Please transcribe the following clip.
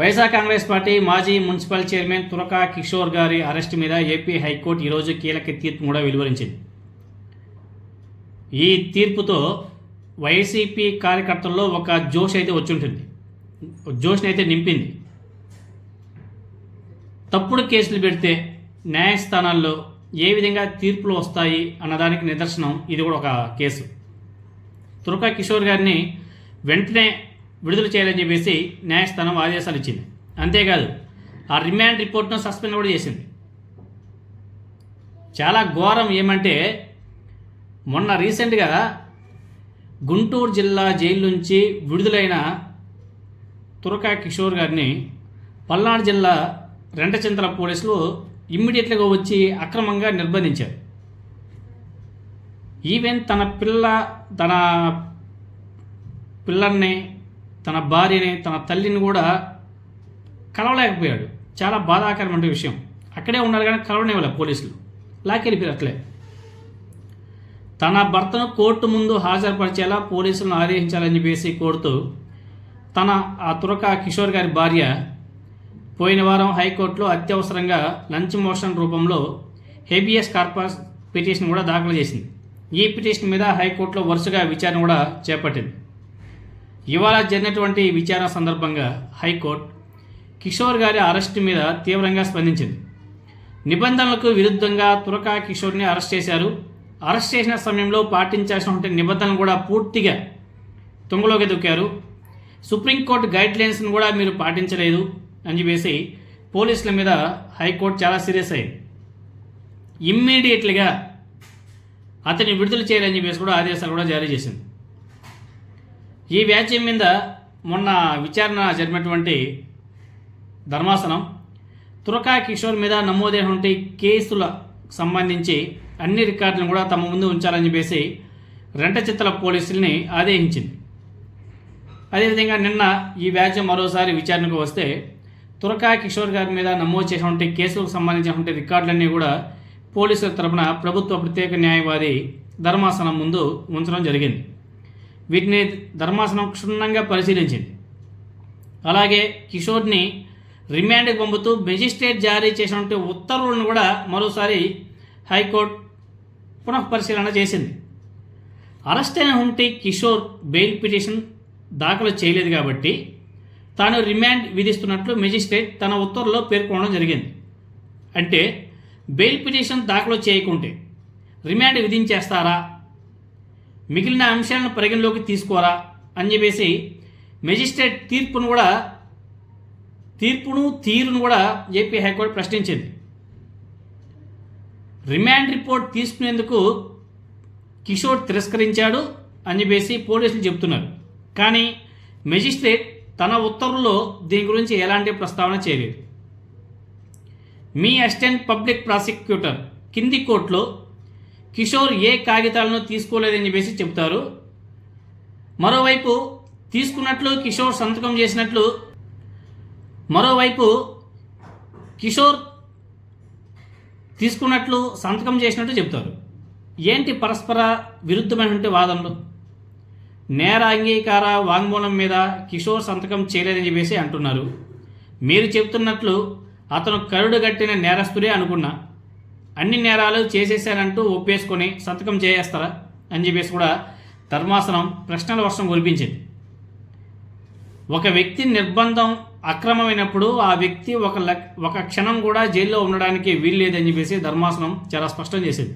YSR Congress party మాజీ municipal chairman తురకా కిషోర్ గారి arrest మీద ఏపీ హైకోర్టు ఈరోజు కీలక తీర్పు కూడా వెలువరించింది. ఈ తీర్పుతో వైసీపీ కార్యకర్తల్లో ఒక జోష్ అయితే వచ్చుంటుంది, జోష్ని అయితే నింపింది. తప్పుడు కేసులు పెడితే న్యాయస్థానాల్లో ఏ విధంగా తీర్పులు వస్తాయి అన్నదానికి నిదర్శనం ఇది కూడా ఒక కేసు. తురకా కిషోర్ గారిని వెంటనే విడుదల చేయాలని చెప్పేసి న్యాయస్థానం ఆదేశాలు ఇచ్చింది. అంతేకాదు ఆ రిమాండ్ రిపోర్ట్ను సస్పెండ్ కూడా చేసింది. చాలా ఘోరం ఏమంటే, మొన్న రీసెంట్గా గుంటూరు జిల్లా జైలు నుంచి విడుదలైన తురకా కిషోర్ గారిని పల్నాడు జిల్లా రెంటచింతల పోలీసులు ఇమ్మీడియట్గా వచ్చి అక్రమంగా నిర్బంధించారు. ఈవెన్ తన పిల్లల్ని, తన భార్యని, తన తల్లిని కూడా కలవలేకపోయాడు. చాలా బాధాకరమైన విషయం. అక్కడే ఉన్నారు కానీ కలవనివ్వలే పోలీసులు, లాకెళ్ళిపోయారు అట్లే. తన భర్తను కోర్టు ముందు హాజరుపరిచేలా పోలీసులను ఆదేశించాలని చెప్పేసి కోరుతూ ఆ తురకా కిషోర్ గారి భార్య పోయిన వారం హైకోర్టులో అత్యవసరంగా లంచ్ మోషన్ రూపంలో హేబియస్ కార్పస్ పిటిషన్ కూడా దాఖలు చేసింది. ఈ పిటిషన్ మీద హైకోర్టులో వరుసగా విచారణ కూడా చేపట్టింది. ఇవాళ జరిగినటువంటి విచారణ సందర్భంగా హైకోర్టు కిషోర్ గారి అరెస్టు మీద తీవ్రంగా స్పందించింది. నిబంధనలకు విరుద్ధంగా తురకా కిషోర్ని అరెస్ట్ చేశారు. అరెస్ట్ చేసిన సమయంలో పాటించాల్సినటువంటి నిబంధనలు కూడా పూర్తిగా తుంగలోకి దొక్కారు. సుప్రీంకోర్టు గైడ్లైన్స్ను కూడా మీరు పాటించలేదు అని చెప్పేసి పోలీసుల మీద హైకోర్టు చాలా సీరియస్ అయింది. ఇమ్మీడియట్లీగా అతన్ని విడుదల చేయాలని చెప్పేసి కూడా ఆదేశాలు కూడా జారీ చేసింది. ఈ వ్యాజ్యం మీద మొన్న విచారణ జరిపినటువంటి ధర్మాసనం తురకా కిషోర్ మీద నమోదైనటువంటి కేసుల సంబంధించి అన్ని రికార్డులను కూడా తమ ముందు ఉంచాలని చెప్పేసి రెంటచింతల పోలీసుల్ని ఆదేశించింది. అదేవిధంగా నిన్న ఈ వ్యాజ్యం మరోసారి విచారణకు వస్తే తురకా కిషోర్ గారి మీద నమోదు చేసినటువంటి కేసులకు సంబంధించినటువంటి రికార్డులన్నీ కూడా పోలీసుల తరపున ప్రభుత్వ ప్రత్యేక న్యాయవాది ధర్మాసనం ముందు ఉంచడం జరిగింది. వీటిని ధర్మాసనం క్షుణ్ణంగా పరిశీలించింది. అలాగే కిషోర్ని రిమాండ్కి పంపుతూ మెజిస్ట్రేట్ జారీ చేసినటువంటి ఉత్తర్వులను కూడా మరోసారి హైకోర్టు పునఃపరిశీలన చేసింది. అరెస్ట్ అయినటువంటి కిషోర్ బెయిల్ పిటిషన్ దాఖలు చేయలేదు కాబట్టి తాను రిమాండ్ విధిస్తున్నట్లు మెజిస్ట్రేట్ తన ఉత్తర్వులో పేర్కొనడం జరిగింది. అంటే బెయిల్ పిటిషన్ దాఖలు చేయకుంటే రిమాండ్ విధించేస్తారా, మిగిలిన అంశాలను పరిగణలోకి తీసుకోరా అని చెప్పేసి మెజిస్ట్రేట్ తీరును కూడా ఏపీ హైకోర్టు ప్రశ్నించింది. రిమాండ్ రిపోర్ట్ తీసుకునేందుకు కిషోర్ తిరస్కరించాడు అని చెప్పేసి పోలీసులు చెబుతున్నారు. కానీ మెజిస్ట్రేట్ తన ఉత్తర్వుల్లో దీని గురించి ఎలాంటి ప్రస్తావన చేయలేదు. మీ అసిస్టెంట్ పబ్లిక్ ప్రాసిక్యూటర్ కింది కోర్టులో కిషోర్ ఏ కాగితాలను తీసుకోలేదని చెప్పేసి చెబుతారు. మరోవైపు తీసుకున్నట్లు కిషోర్ సంతకం చేసినట్లు, చెప్తారు. ఏంటి పరస్పర విరుద్ధమైనటువంటి వాదనలు? నేర అంగీకార వాంగ్మూలం మీద కిషోర్ సంతకం చేయలేదని చెప్పేసి అంటున్నారు. మీరు చెబుతున్నట్లు అతను కరుడు గట్టిన నేరస్తుడే అనుకున్నా, అన్ని నేరాలు చేసేసానంటూ ఒప్పేసుకొని సంతకం చేసేస్తారా అని చెప్పేసి కూడా ధర్మాసనం ప్రశ్నల వర్షం కురిపించింది. ఒక వ్యక్తి నిర్బంధం అక్రమమైనప్పుడు ఆ వ్యక్తి ఒక క్షణం కూడా జైల్లో ఉండడానికి వీల్లేదని చెప్పేసి ధర్మాసనం చాలా స్పష్టం చేసింది.